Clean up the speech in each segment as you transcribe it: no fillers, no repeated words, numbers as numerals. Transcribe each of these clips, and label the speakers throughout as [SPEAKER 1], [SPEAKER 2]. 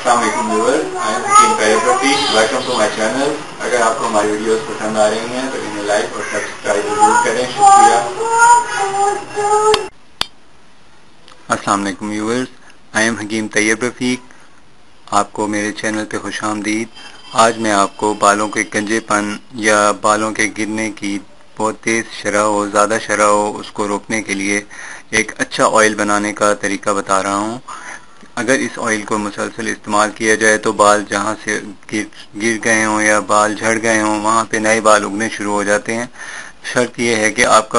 [SPEAKER 1] अस्सलाम वालेकुम viewers, I am Hakeem Tayyab Rafiq. Welcome to my channel. अगर आपको हमारी वीडियोस पसंद आ रही हैं तो इन्हें लाइक और सब्सक्राइब जरूर करें। शुक्रिया। अस्सलाम वालेकुम viewers, I am Hakeem Tayyab Rafiq. आपको मेरे चैनल पे खुशामदीद। आज मैं आपको बालों के गंजेपन या बालों के गिरने की बहुत तेज़ शरह हो, ज़्यादा शरह हो, उसको रोकने के लिए एक अच्छा ऑयल बनाने का तरीका बता रहा हूँ। अगर इस ऑयल को मुसलसल इस्तेमाल किया जाए तो बाल जहाँ से गिर गए हों या बाल झड़ गए हों वहाँ पे नए बाल उगने शुरू हो जाते हैं। शर्त यह है कि आप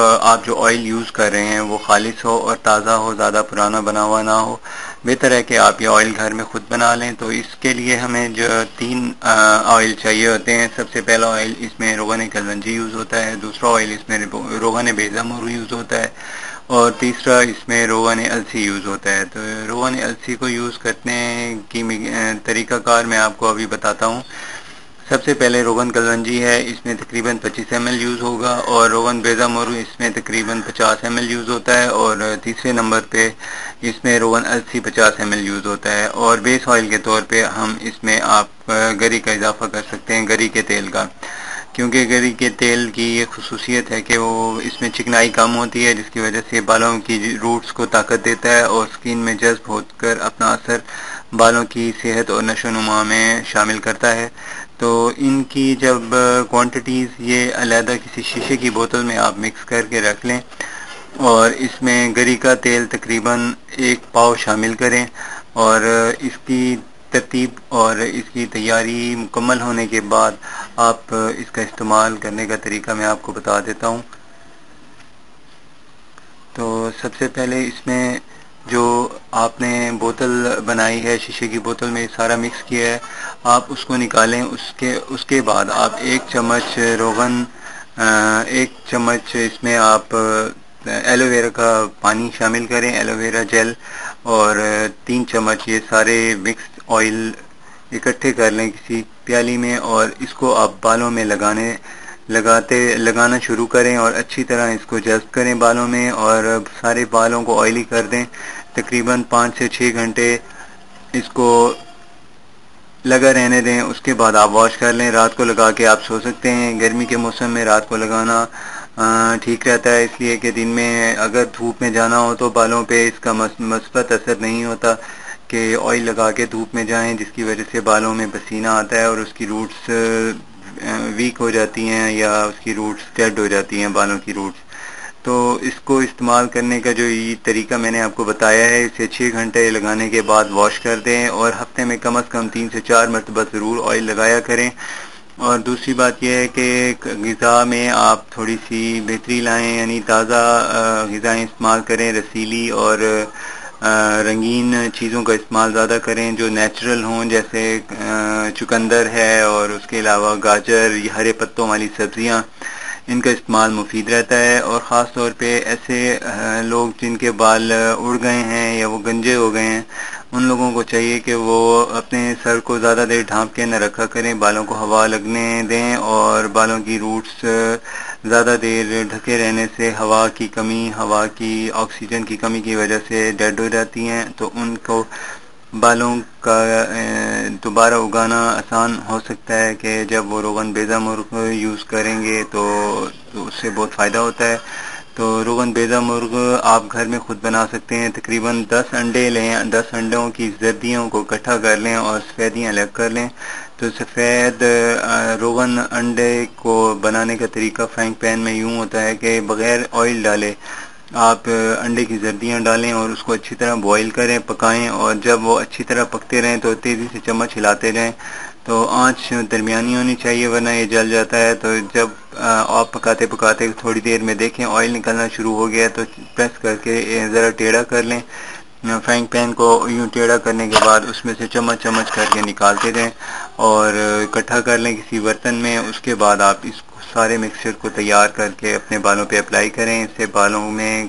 [SPEAKER 1] जो ऑयल यूज़ कर रहे हैं वो खालिस हो और ताज़ा हो, ज़्यादा पुराना बना हुआ ना हो। बेहतर है कि आप ये ऑयल घर में ख़ुद बना लें। तो इसके लिए हमें जो 3 ऑयल चाहिए होते हैं। सबसे पहला ऑयल इसमें रोगन कलवंजी यूज़ होता है, दूसरा ऑयल इसमें रोगन बेज़ामुर यूज़ होता है और तीसरा इसमें रोगन अलसी यूज़ होता है। तो रोगन अलसी को यूज़ करने की तरीक़ाकार मैं आपको अभी बताता हूँ। सबसे पहले रोगन कलवंजी है, इसमें तकरीबन 25 ml यूज़ होगा और रोगन बेज़ामुर इसमें तकरीबन 50 ml यूज़ होता है और तीसरे नंबर पे इसमें रोगन अलसी 50 ml यूज़ होता है। और बेस ऑयल के तौर पे हम इसमें आप गरी का इजाफा कर सकते हैं, गरी के तेल का, क्योंकि गरी के तेल की ये खसूसियत है कि वो इसमें चिकनाई कम होती है, जिसकी वजह से बालों की रूट्स को ताकत देता है और स्किन में जज्ब होकर अपना असर बालों की सेहत और नशोनुमा में शामिल करता है। तो इनकी जब क्वांटिटीज़ ये अलहदा किसी शीशे की बोतल में आप मिक्स करके रख लें और इसमें गरी का तेल तकरीबन 1 पाव शामिल करें और इसकी तरतीब और इसकी तैयारी मुकम्मल होने के बाद आप इसका इस्तेमाल करने का तरीका मैं आपको बता देता हूँ। तो सबसे पहले इसमें जो आपने बोतल बनाई है, शीशे की बोतल में सारा मिक्स किया है, आप उसको निकालें। उसके बाद आप 1 चम्मच रोगन, 1 चम्मच इसमें आप एलोवेरा का पानी शामिल करें, एलोवेरा जेल, और 3 चम्मच ये सारे मिक्स ऑयल इकट्ठे कर लें किसी प्याली में और इसको आप बालों में लगाना शुरू करें और अच्छी तरह इसको जज्ब करें बालों में और सारे बालों को ऑयली कर दें। तकरीबन 5 से 6 घंटे इसको लगा रहने दें। उसके बाद आप वॉश कर लें। रात को लगा के आप सो सकते हैं। गर्मी के मौसम में रात को लगाना ठीक रहता है, इसलिए कि दिन में अगर धूप में जाना हो तो बालों पे इसका मस्बत असर नहीं होता कि ऑयल लगा के धूप में जाएं, जिसकी वजह से बालों में पसीना आता है और उसकी रूट्स वीक हो जाती हैं या उसकी रूट्स डेड हो जाती हैं, बालों की रूट्स। तो इसको इस्तेमाल करने का जो ये तरीका मैंने आपको बताया है, इसे 6 घंटे लगाने के बाद वॉश कर दें और हफ्ते में कम से कम 3 से 4 मरतबा ज़रूर ऑयल लगाया करें। और दूसरी बात यह है कि ग़िज़ा में आप थोड़ी सी बेहतरी लाएँ, यानी ताज़ा ग़िज़ाएँ इस्तेमाल करें, रसीली और रंगीन चीज़ों का इस्तेमाल ज़्यादा करें जो नेचुरल हों, जैसे चुकंदर है और उसके अलावा गाजर, हरे पत्तों वाली सब्ज़ियाँ, इनका इस्तेमाल मुफीद रहता है। और ख़ास तौर पे ऐसे लोग जिनके बाल उड़ गए हैं या वो गंजे हो गए हैं, उन लोगों को चाहिए कि वो अपने सर को ज़्यादा देर ढांप के न रखा करें, बालों को हवा लगने दें और बालों की रूट्स ज़्यादा देर ढके रहने से हवा की ऑक्सीजन की कमी की वजह से डेड हो जाती हैं। तो उनको बालों का दोबारा उगाना आसान हो सकता है कि जब वो रोगन बेज़ामुर यूज़ करेंगे तो उससे बहुत फ़ायदा होता है। तो रोगन बेज़ामुर आप घर में ख़ुद बना सकते हैं। तकरीबन 10 अंडे लें, 10 अंडों की जर्दियों को इकट्ठा कर लें और सफ़ेदियाँ अलग कर लें। तो सफ़ेद रोगन अंडे को बनाने का तरीका फ्राइंग पैन में यूँ होता है कि बग़ैर ऑयल डाले आप अंडे की जर्दियाँ डालें और उसको अच्छी तरह बॉईल करें, पकाएं और जब वो अच्छी तरह पकते रहें तो तेज़ी से चम्मच हिलाते जाएं। तो आंच दरमियानी होनी चाहिए वरना ये जल जाता है। तो जब आप पकाते पकाते थोड़ी देर में देखें ऑयल निकलना शुरू हो गया तो प्रेस करके ज़रा टेढ़ा कर लें। फ्राइंग पैन को यूँ टेढ़ा करने के बाद उसमें से चम्मच चम्मच करके निकालते जाएं और इकट्ठा कर लें किसी बर्तन में। उसके बाद आप इसको सारे मिक्सचर को तैयार करके अपने बालों पे अप्लाई करें। इससे बालों में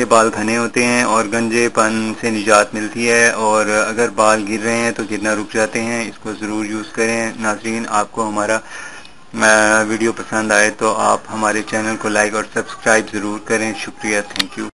[SPEAKER 1] बाल घने होते हैं और गंजेपन से निजात मिलती है और अगर बाल गिर रहे हैं तो गिरना रुक जाते हैं। इसको ज़रूर यूज़ करें। नाज़रीन, आपको हमारा वीडियो पसंद आए तो आप हमारे चैनल को लाइक और सब्सक्राइब ज़रूर करें। शुक्रिया, थैंक यू।